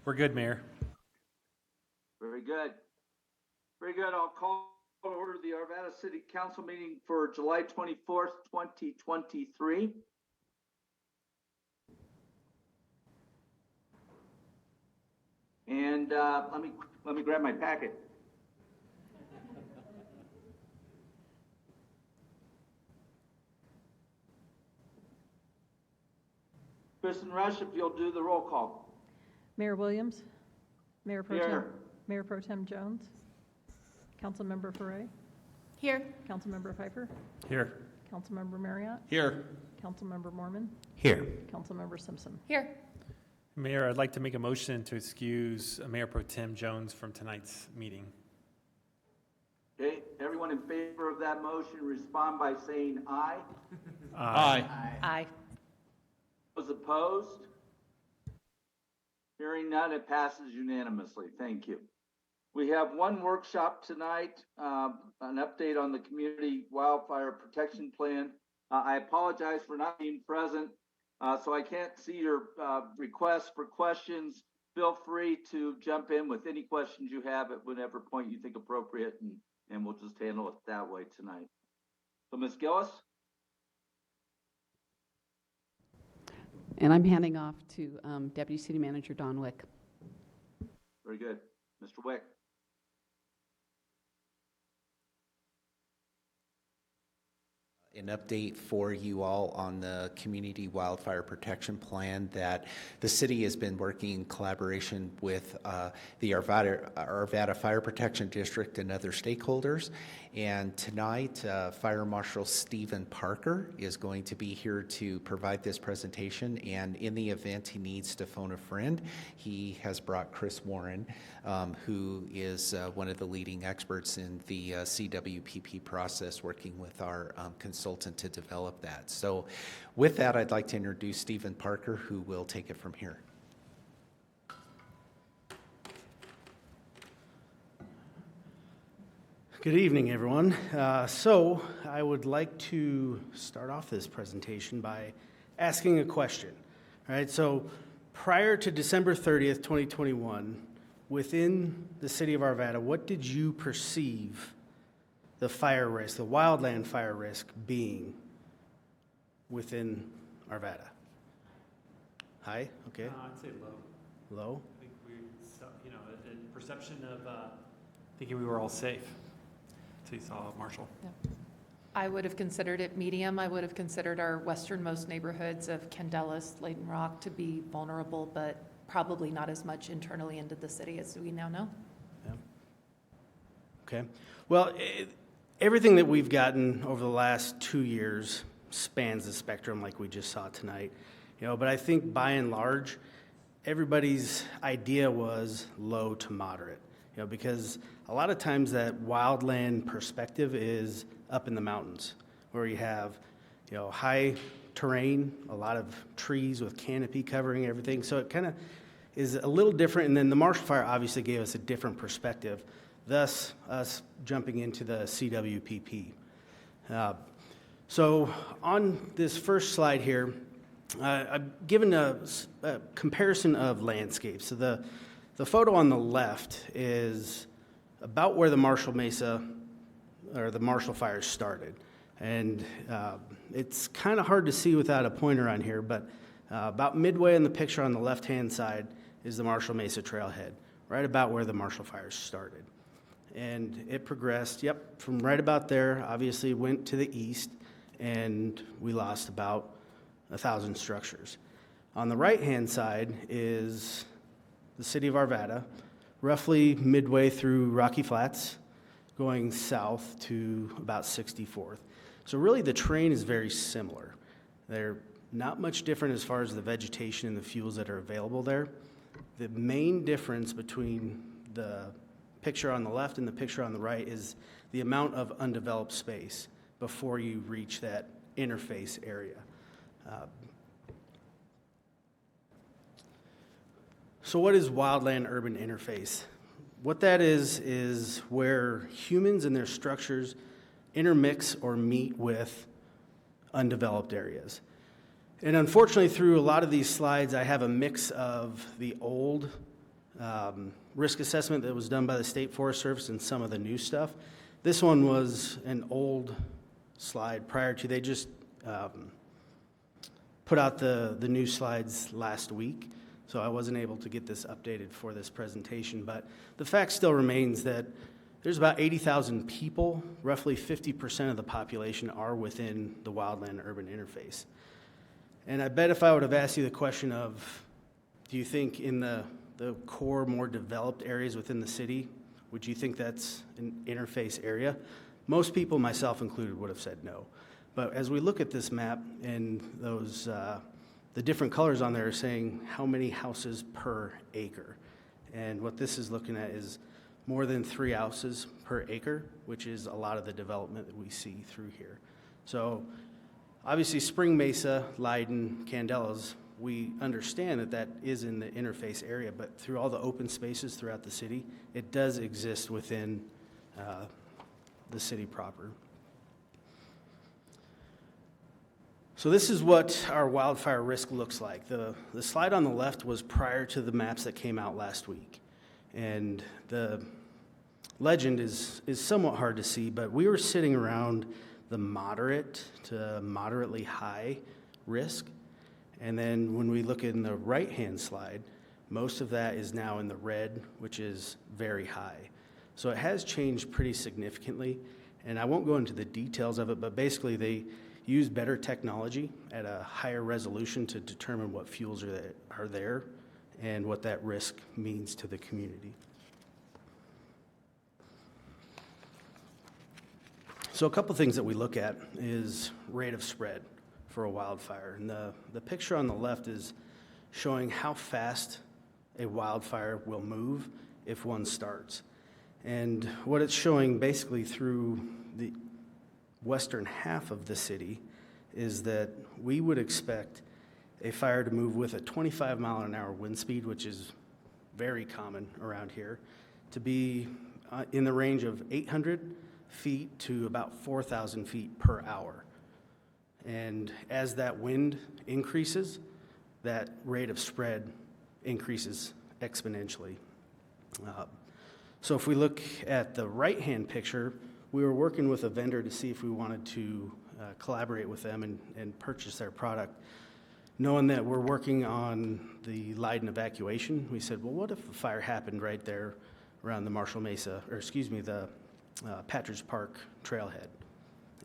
We're good, Mayor. Very good. Very good. I'll call to order the Arvada City Council meeting for July 24th, 2023. And let me grab my packet. Kristen Rush, if you'll do the roll call. Mayor Williams, Mayor Pro Tem, Here. Mayor Pro Tem Jones, Councilmember Foray, Here. Councilmember Pfeiffer, Here. Councilmember Marriott, Here. Councilmember Mormon, Here. Councilmember Simpson. Here. Mayor, I'd like to make a motion to excuse Mayor Pro Tem Jones from tonight's meeting. Okay, everyone in favor of that motion, respond by saying aye. Aye. Aye. Those opposed? Hearing none, it passes unanimously. Thank you. We have one workshop tonight, an update on the Community Wildfire Protection Plan. I apologize for not being present, so I can't see your requests for questions. Feel free to jump in with any questions you have at whatever point you think appropriate, and we'll just handle it that way tonight. So, Ms. Gillis? And I'm handing off to Deputy City Manager Don Wick. Very good. Mr. Wick? An update for you all on the Community Wildfire Protection Plan that the city has been working in collaboration with the Arvada Fire Protection District and other stakeholders. And tonight, Fire Marshal Stephen Parker is going to be here to provide this presentation. And in the event he needs to phone a friend, he has brought Chris Warren, who is one of the leading experts in the CWPP process, working with our consultant to develop that. So with that, I'd like to introduce Stephen Parker, who will take it from here. Good evening, everyone. So I would like to start off this presentation by asking a question. All right, so prior to December 30th, 2021, within the city of Arvada, what did you perceive the fire risk, the wildland fire risk being within Arvada? High, okay. I'd say low. Low? I think we, a perception of thinking we were all safe. So you saw Marshall. Yeah. I would have considered it medium. I would have considered our westernmost neighborhoods of Candelas, Layton Rock to be vulnerable, but probably not as much internally into the city as we now know. Yeah. Okay. Well, everything that we've gotten over the last 2 years spans the spectrum like we just saw tonight. But I think by and large, everybody's idea was low to moderate. Because a lot of times that wildland perspective is up in the mountains where you have, high terrain, a lot of trees with canopy covering everything. So it kind of is a little different. And then the Marshall Fire obviously gave us a different perspective, thus us jumping into the CWPP. So on this first slide here, I've given a comparison of landscapes. So the photo on the left is about where the Marshall Mesa or the Marshall Fire started. And it's kind of hard to see without a pointer on here, but about midway in the picture on the left-hand side is the Marshall Mesa Trailhead, right about where the Marshall Fire started. And it progressed, from right about there, obviously went to the east, and we lost about 1,000 structures. On the right-hand side is the city of Arvada, roughly midway through Rocky Flats, going south to about 64th. So really the terrain is very similar. They're not much different as far as the vegetation and the fuels that are available there. The main difference between the picture on the left and the picture on the right is the amount of undeveloped space before you reach that interface area. So what is wildland-urban interface? What that is where humans and their structures intermix or meet with undeveloped areas. And unfortunately, through a lot of these slides, I have a mix of the old risk assessment that was done by the State Forest Service and some of the new stuff. This one was an old slide prior to, they just put out the new slides last week, so I wasn't able to get this updated for this presentation, but the fact still remains that there's about 80,000 people, roughly 50% of the population are within the wildland urban interface. And I bet if I would have asked you the question of, do you think in the core, more developed areas within the city, would you think that's an interface area? Most people, myself included, would have said no. But as we look at this map and those, the different colors on there are saying how many houses per acre. And what this is looking at is more than 3 houses per acre, which is a lot of the development that we see through here. So obviously Spring Mesa, Leiden, Candelas, we understand that that is in the interface area, but through all the open spaces throughout the city, it does exist within the city proper. So this is what our wildfire risk looks like. The slide on the left was prior to the maps that came out last week. And the legend is somewhat hard to see, but we were sitting around the moderate to moderately high risk. And then when we look in the right-hand slide, most of that is now in the red, which is very high. So it has changed pretty significantly. And I won't go into the details of it, but basically they use better technology at a higher resolution to determine what fuels are there and what that risk means to the community. So a couple things that we look at is rate of spread for a wildfire. And the picture on the left is showing how fast a wildfire will move if one starts. And what it's showing basically through the western half of the city is that we would expect a fire to move with a 25-mile-an-hour wind speed, which is very common around here, to be in the range of 800 feet to about 4,000 feet per hour. And as that wind increases, that rate of spread increases exponentially. So if we look at the right-hand picture, we were working with a vendor to see if we wanted to collaborate with them and purchase their product. Knowing that we're working on the Leiden evacuation, we said, well, what if a fire happened right there around the the Patridge Park trailhead?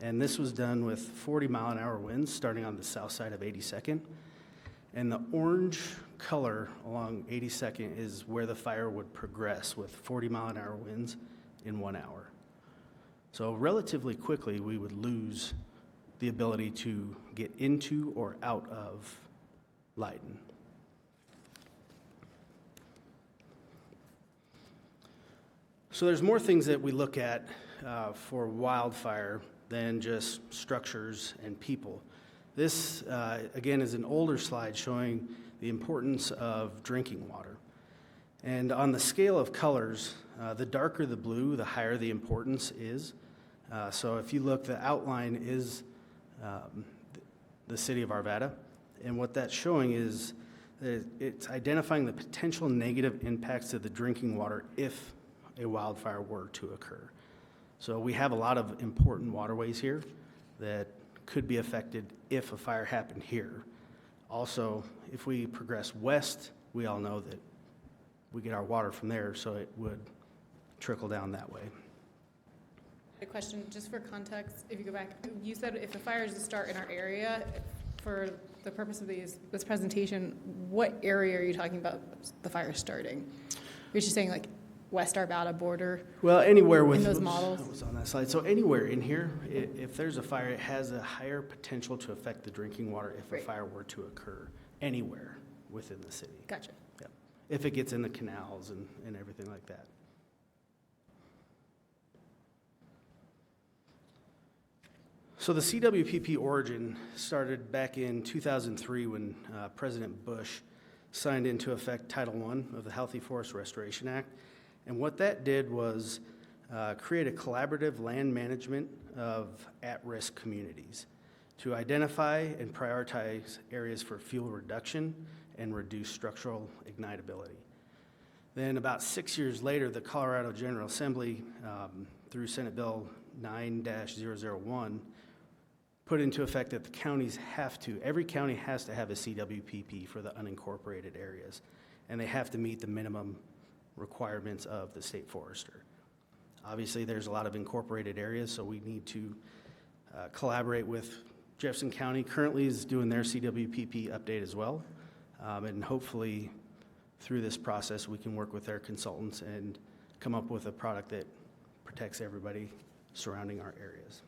And this was done with 40-mile-an-hour winds starting on the south side of 82nd. And the orange color along 82nd is where the fire would progress with 40-mile-an-hour winds in 1 hour. So relatively quickly, we would lose the ability to get into or out of Leiden. So there's more things that we look at for wildfire than just structures and people. This, again, is an older slide showing the importance of drinking water. And on the scale of colors, the darker the blue, the higher the importance is. So if you look, the outline is the city of Arvada. And what that's showing is that it's identifying the potential negative impacts to the drinking water if a wildfire were to occur. So we have a lot of important waterways here that could be affected if a fire happened here. Also, if we progress west, we all know that we get our water from there, so it would trickle down that way. A question, just for context, if you go back, you said if the fire is to start in our area, for the purpose of this presentation, what area are you talking about the fire starting? You're just saying like West Arvada border? Well, anywhere with in those models. That was on that slide. So anywhere in here, if there's a fire, it has a higher potential to affect the drinking water if a fire were to occur anywhere within the city. Gotcha. Yep. If it gets in the canals and everything like that. So the CWPP Origin started back in 2003 when President Bush signed into effect Title I of the Healthy Forest Restoration Act. And what that did was create a collaborative land management of at-risk communities to identify and prioritize areas for fuel reduction and reduce structural ignitability. Then about 6 years later, the Colorado General Assembly, through Senate Bill 9-001, put into effect that the counties every county has to have a CWPP for the unincorporated areas, and they have to meet the minimum requirements of the state forester. Obviously, there's a lot of incorporated areas, so we need to collaborate with Jefferson County. Currently is doing their CWPP update as well, and hopefully through this process, we can work with their consultants and come up with a product that protects everybody surrounding our areas.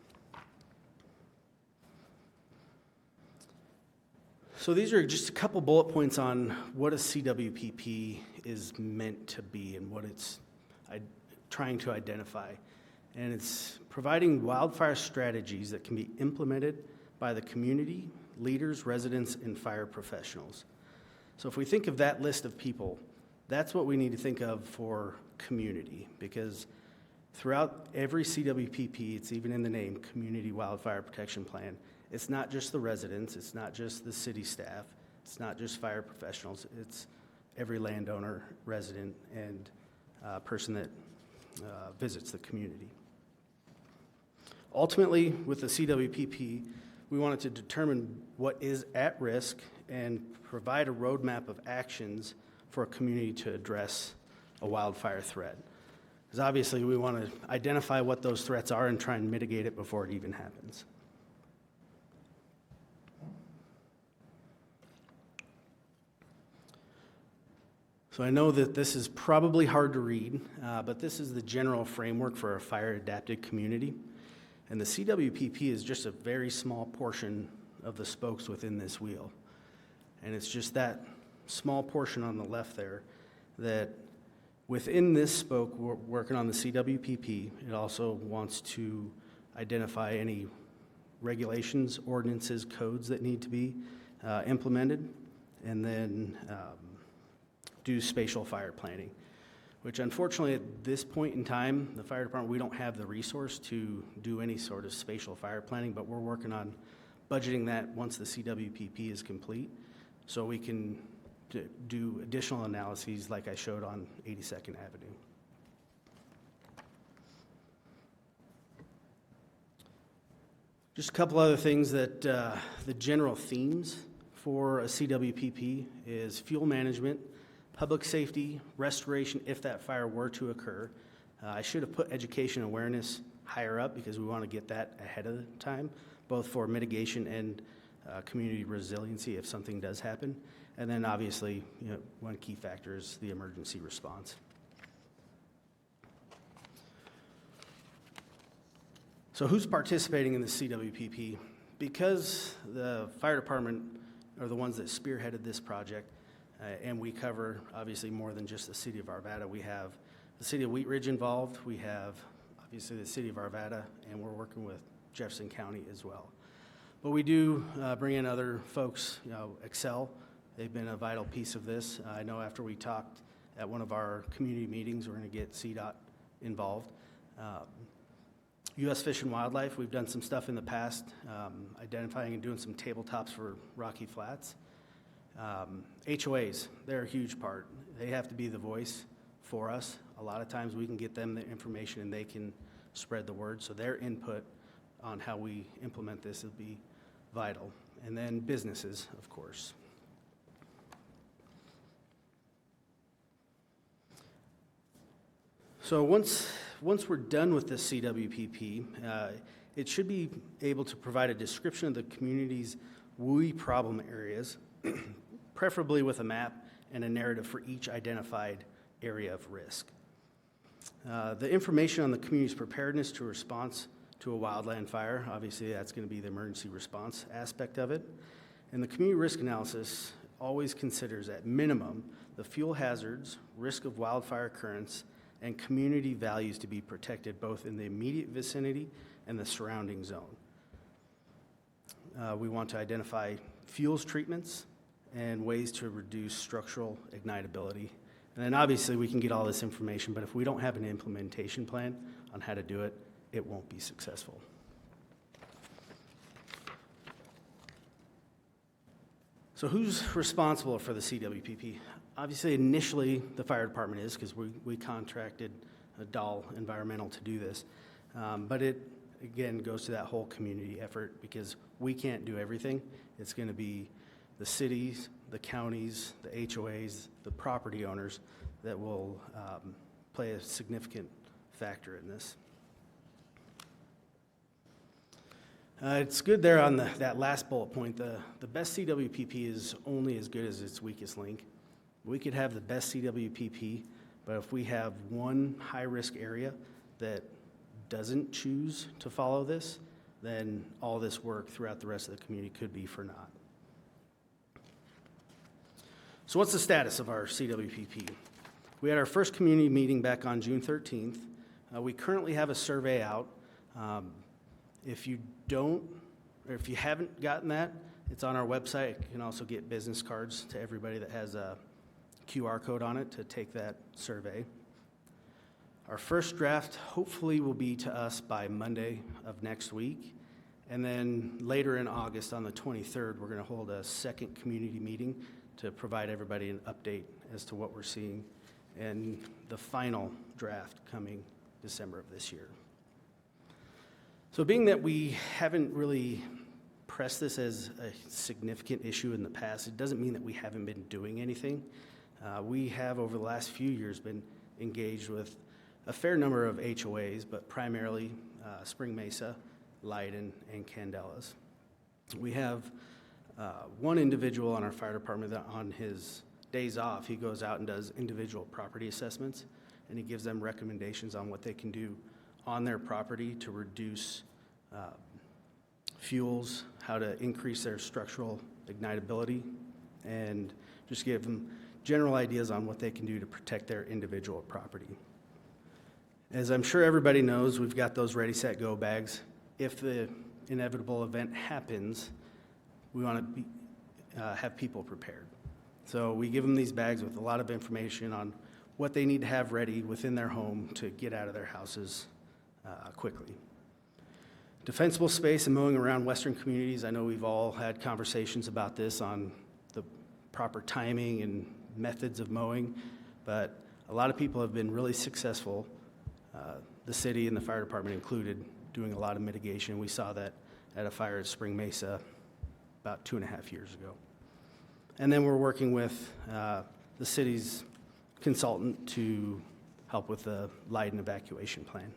So these are just a couple bullet points on what a CWPP is meant to be and what it's trying to identify. And it's providing wildfire strategies that can be implemented by the community, leaders, residents, and fire professionals. So if we think of that list of people, that's what we need to think of for community, because throughout every CWPP, it's even in the name, Community Wildfire Protection Plan, it's not just the residents, it's not just the city staff, it's not just fire professionals, it's every landowner, resident, and person that visits the community. Ultimately, with the CWPP, we wanted to determine what is at risk and provide a roadmap of actions for a community to address a wildfire threat. Because obviously we want to identify what those threats are and try and mitigate it before it even happens. So I know that this is probably hard to read, but this is the general framework for a fire-adapted community. And the CWPP is just a very small portion of the spokes within this wheel. And it's just that small portion on the left there that within this spoke, we're working on the CWPP. It also wants to identify any regulations, ordinances, codes that need to be implemented, and then do spatial fire planning, which unfortunately at this point in time, the fire department, we don't have the resource to do any sort of spatial fire planning, but we're working on budgeting that once the CWPP is complete, so we can do additional analyses like I showed on 82nd Avenue. Just a couple other things that the general themes for a CWPP is fuel management, public safety, restoration if that fire were to occur. I should have put education awareness higher up because we want to get that ahead of the time, both for mitigation and community resiliency if something does happen. And then obviously, one key factor is the emergency response. So who's participating in the CWPP? Because the fire department are the ones that spearheaded this project, and we cover obviously more than just the city of Arvada. We have the city of Wheat Ridge involved. We have obviously the city of Arvada, and we're working with Jefferson County as well. But we do bring in other folks, Excel. They've been a vital piece of this. I know after we talked at one of our community meetings, we're going to get CDOT involved. U.S. Fish and Wildlife, we've done some stuff in the past, identifying and doing some tabletops for Rocky Flats. HOAs, they're a huge part. They have to be the voice for us. A lot of times we can get them the information and they can spread the word, so their input on how we implement this will be vital. And then businesses, of course. So once we're done with the CWPP, it should be able to provide a description of the community's WUI problem areas, preferably with a map and a narrative for each identified area of risk. The information on the community's preparedness to response to a wildland fire, obviously that's going to be the emergency response aspect of it. And the community risk analysis always considers at minimum the fuel hazards, risk of wildfire occurrence, and community values to be protected both in the immediate vicinity and the surrounding zone. We want to identify fuels treatments and ways to reduce structural ignitability. And then obviously we can get all this information, but if we don't have an implementation plan on how to do it, it won't be successful. So who's responsible for the CWPP? Obviously, initially, the fire department is, because we contracted Dahl Environmental to do this. But it, again, goes to that whole community effort, because we can't do everything. It's going to be the cities, the counties, the HOAs, the property owners that will play a significant factor in this. It's good there on that last bullet point. The best CWPP is only as good as its weakest link. We could have the best CWPP, but if we have one high-risk area that doesn't choose to follow this, then all this work throughout the rest of the community could be for naught. So what's the status of our CWPP? We had our first community meeting back on June 13th. We currently have a survey out. If you don't, or if you haven't gotten that, it's on our website. You can also get business cards to everybody that has a QR code on it to take that survey. Our first draft hopefully will be to us by Monday of next week. And then later in August, on the 23rd, we're going to hold a second community meeting to provide everybody an update as to what we're seeing, and the final draft coming December of this year. So being that we haven't really pressed this as a significant issue in the past, it doesn't mean that we haven't been doing anything. We have, over the last few years, been engaged with a fair number of HOAs, but primarily Spring Mesa, Leiden, and Candelas. We have one individual on our fire department that on his days off, he goes out and does individual property assessments, and he gives them recommendations on what they can do on their property to reduce fuels, how to increase their structural ignitability, and just give them general ideas on what they can do to protect their individual property. As I'm sure everybody knows, we've got those ready, set, go bags. If the inevitable event happens, we want to have people prepared. So we give them these bags with a lot of information on what they need to have ready within their home to get out of their houses quickly. Defensible space and mowing around western communities. I know we've all had conversations about this on the proper timing and methods of mowing, but a lot of people have been really successful, the city and the fire department included, doing a lot of mitigation. We saw that at a fire at Spring Mesa about 2.5 years ago. And then we're working with the city's consultant to help with the Leiden evacuation plan.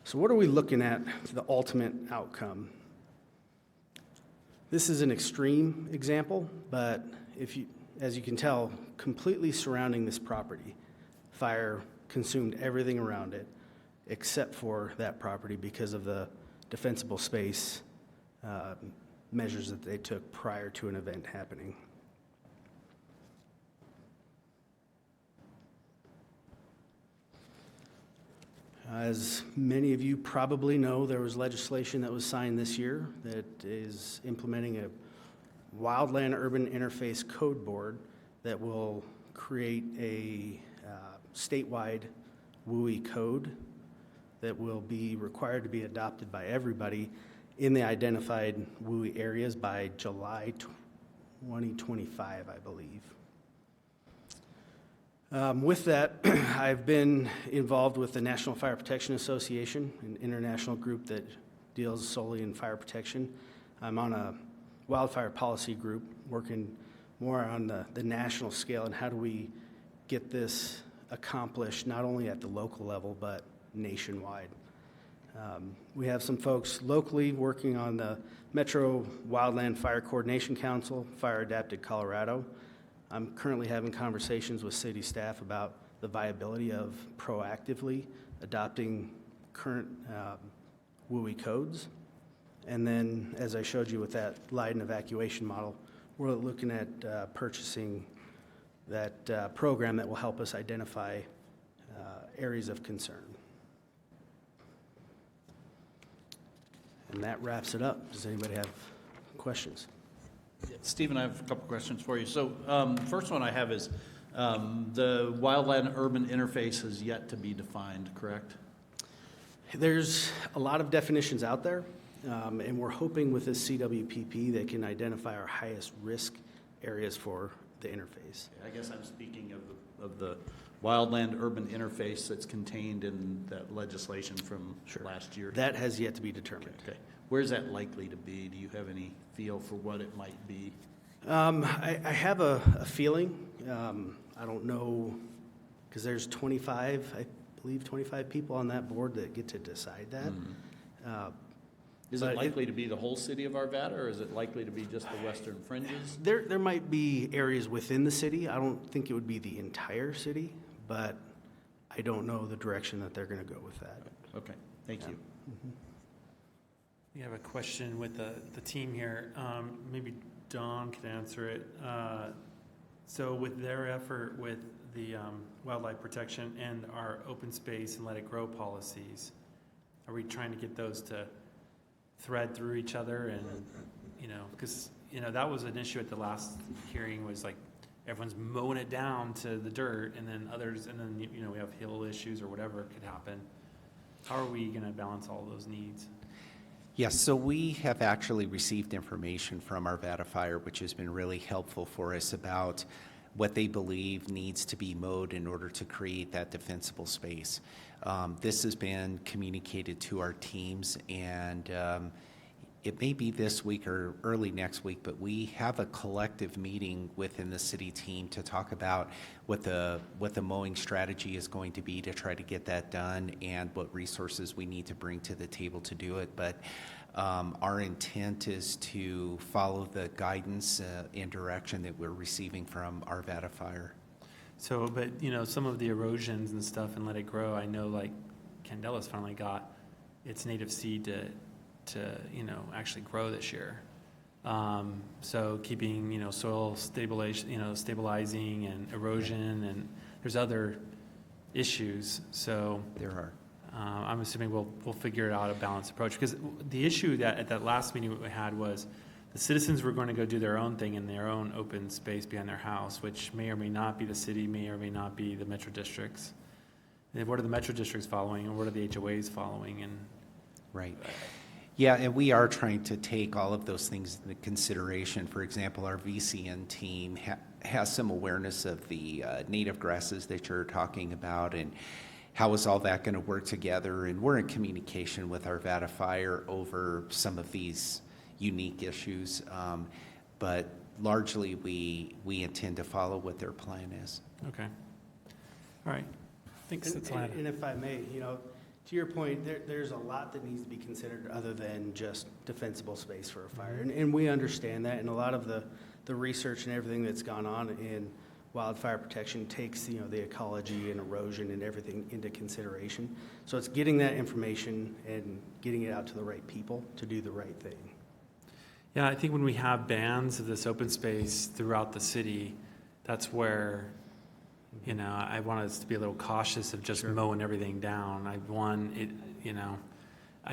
So what are we looking at for the ultimate outcome? This is an extreme example, but as you can tell, completely surrounding this property, fire consumed everything around it except for that property because of the defensible space measures that they took prior to an event happening. As many of you probably know, there was legislation that was signed this year that is implementing a Wildland Urban Interface Code Board that will create a statewide WUI code that will be required to be adopted by everybody in the identified WUI areas by July 2025, I believe. With that, I've been involved with the National Fire Protection Association, an international group that deals solely in fire protection. I'm on a wildfire policy group working more on the national scale and how do we get this accomplished not only at the local level but nationwide. We have some folks locally working on the Metro Wildland Fire Coordination Council, Fire Adapted Colorado. I'm currently having conversations with city staff about the viability of proactively adopting current WUI codes. And then, as I showed you with that Leiden evacuation model, we're looking at purchasing that program that will help us identify areas of concern. And that wraps it up. Does anybody have questions? Stephen, I have a couple questions for you. So first one I have is the Wildland Urban Interface is yet to be defined, correct? There's a lot of definitions out there. And we're hoping with this CWPP, they can identify our highest risk areas for the interface. I guess I'm speaking of the wildland urban interface that's contained in that legislation from last year. That has yet to be determined. Okay. Where's that likely to be? Do you have any feel for what it might be? I have a feeling. I don't know, because there's 25, I believe 25 people on that board that get to decide that. Is it likely to be the whole city of Arvada, or is it likely to be just the western fringes? There might be areas within the city. I don't think it would be the entire city, but I don't know the direction that they're going to go with that. Okay, thank you. We have a question with the team here. Maybe Dawn could answer it. So with their effort with the wildlife protection and our open space and let it grow policies, are we trying to get those to thread through each other? And, because, that was an issue at the last hearing, was like everyone's mowing it down to the dirt, and then others, and then, we have hill issues or whatever could happen. How are we going to balance all those needs? Yes, so we have actually received information from Arvada Fire, which has been really helpful for us about what they believe needs to be mowed in order to create that defensible space. This has been communicated to our teams, and it may be this week or early next week, but we have a collective meeting within the city team to talk about what the mowing strategy is going to be to try to get that done and what resources we need to bring to the table to do it. But our intent is to follow the guidance and direction that we're receiving from Arvada Fire. So, but, some of the erosions and stuff and let it grow, I know like Candelas finally got its native seed to actually grow this year. So keeping, soil stabilizing and erosion, and there's other issues. So There are. I'm assuming we'll figure it out, a balanced approach. Because the issue that at that last meeting we had was the citizens were going to go do their own thing in their own open space behind their house, which may or may not be the city, may or may not be the metro districts. And what are the metro districts following, and what are the HOAs following? And Right. Yeah, and we are trying to take all of those things into consideration. For example, our VCN team has some awareness of the native grasses that you're talking about, and how is all that going to work together. And we're in communication with Arvada Fire over some of these unique issues, but largely we intend to follow what their plan is. okay, all right. Thanks. That's all I had. And if I may, to your point, there's a lot that needs to be considered other than just defensible space for a fire. And we understand that, and a lot of the research and everything that's gone on in wildfire protection takes, the ecology and erosion and everything into consideration. So it's getting that information and getting it out to the right people to do the right thing. Yeah, I think when we have bands of this open space throughout the city, that's where, I want us to be a little cautious of just mowing everything down. I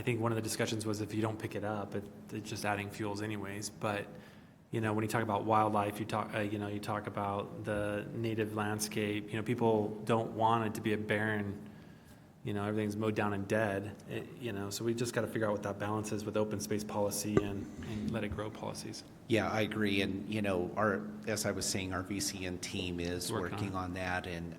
think one of the discussions was if you don't pick it up, it's just adding fuels anyways. But, when you talk about wildlife, you talk about the native landscape. People don't want it to be a barren, everything's mowed down and dead. So we just got to figure out what that balance is with open space policy and let it grow policies. Yeah, I agree. And, as I was saying, our VCN team is working on that. And,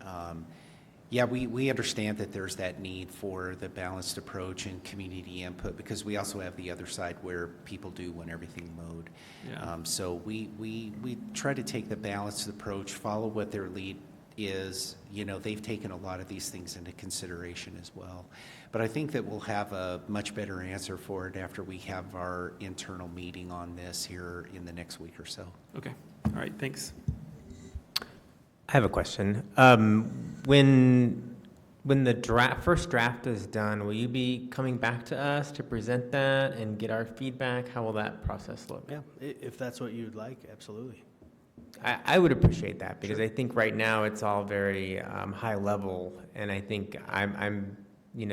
we understand that there's that need for the balanced approach and community input, because we also have the other side where people do want everything mowed. Yeah. So we try to take the balanced approach, follow what their lead is. They've taken a lot of these things into consideration as well. But I think that we'll have a much better answer for it after we have our internal meeting on this here in the next week or so. Okay. All right. Thanks. I have a question. When the first draft is done, will you be coming back to us to present that and get our feedback? How will that process look? Yeah, if that's what you'd like, absolutely. I would appreciate that, because I think right now it's all very high level, and I think I'm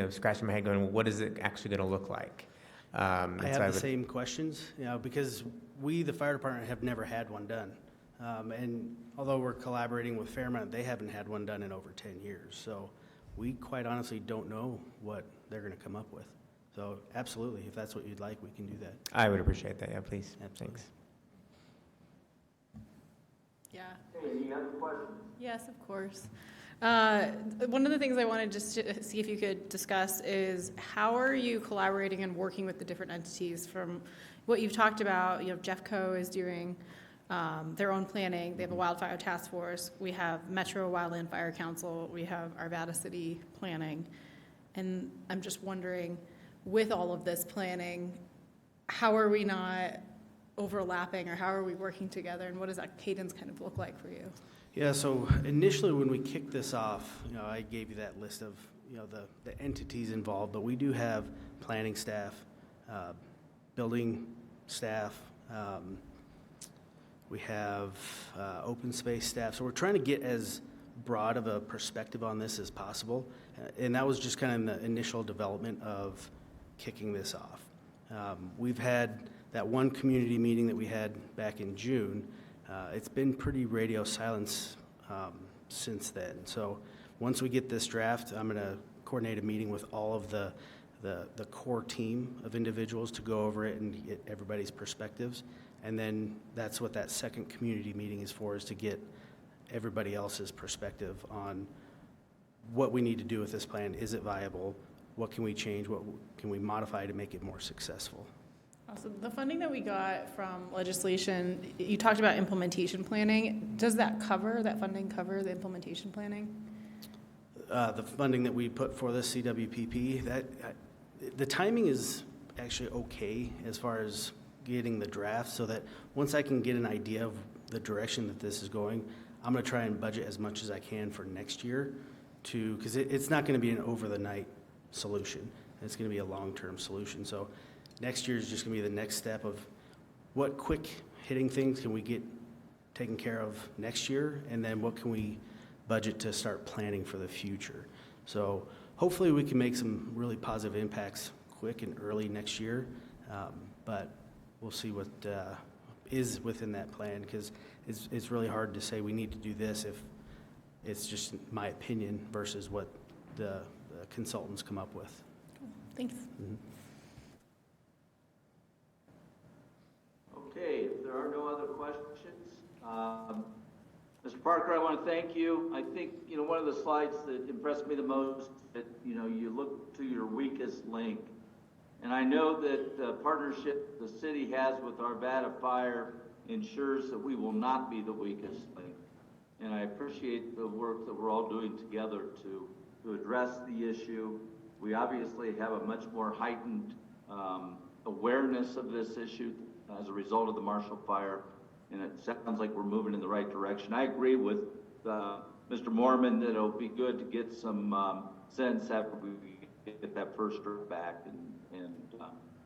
scratching my head going, well, what is it actually going to look like? I have the same questions, because we, the fire department, have never had one done. And although we're collaborating with Fairmont, they haven't had one done in over 10 years. So we quite honestly don't know what they're going to come up with. So absolutely, if that's what you'd like, we can do that. I would appreciate that, yeah, please. Absolutely. Thanks. Yeah. Hey, any other questions? Yes, of course. One of the things I wanted just to see if you could discuss is how are you collaborating and working with the different entities? From what you've talked about, Jeffco is doing their own planning. They have a wildfire task force. We have Metro Wildland Fire Council. We have Arvada City planning. And I'm just wondering, with all of this planning, how are we not overlapping, or how are we working together, and what does that cadence kind of look like for you? Yeah, so initially when we kicked this off, I gave you that list of, the entities involved, but we do have planning staff, building staff, we have open space staff. So we're trying to get as broad of a perspective on this as possible. And that was just kind of in the initial development of kicking this off. We've had that one community meeting that we had back in June. It's been pretty radio silence since then. So once we get this draft, I'm going to coordinate a meeting with all of the core team of individuals to go over it and get everybody's perspectives. And then that's what that second community meeting is for, is to get everybody else's perspective on what we need to do with this plan. Is it viable? What can we change? What can we modify to make it more successful? Also, the funding that we got from legislation, you talked about implementation planning. Does that funding cover the implementation planning? The funding that we put for the CWPP, the timing is actually okay as far as getting the draft, so that once I can get an idea of the direction that this is going, I'm going to try and budget as much as I can for next year, because it's not going to be an over-the-night solution. It's going to be a long-term solution. So next year is just going to be the next step of what quick hitting things can we get taken care of next year, and then what can we budget to start planning for the future. So hopefully we can make some really positive impacts quick and early next year, but we'll see what is within that plan, because it's really hard to say we need to do this if it's just my opinion versus what the consultants come up with. Thanks. Mm-hmm. Okay, if there are no other questions, Mr. Parker, I want to thank you. I think, one of the slides that impressed me the most, that, you look to your weakest link. And I know that the partnership the city has with Arvada Fire ensures that we will not be the weakest link. And I appreciate the work that we're all doing together to address the issue. We obviously have a much more heightened awareness of this issue as a result of the Marshall Fire, and it sounds like we're moving in the right direction. I agree with Mr. Mormon that it'll be good to get some sense after we get that first draft back, and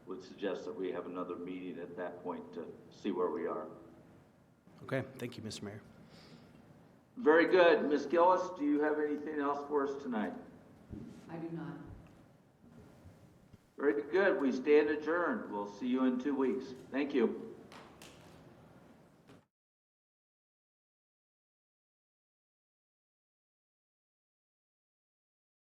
would suggest that we have another meeting at that point to see where we are. Okay, thank you, Mr. Mayor. Very good. Ms. Gillis, do you have anything else for us tonight? I do not. Very good. We stand adjourned. We'll see you in 2 weeks. Thank you.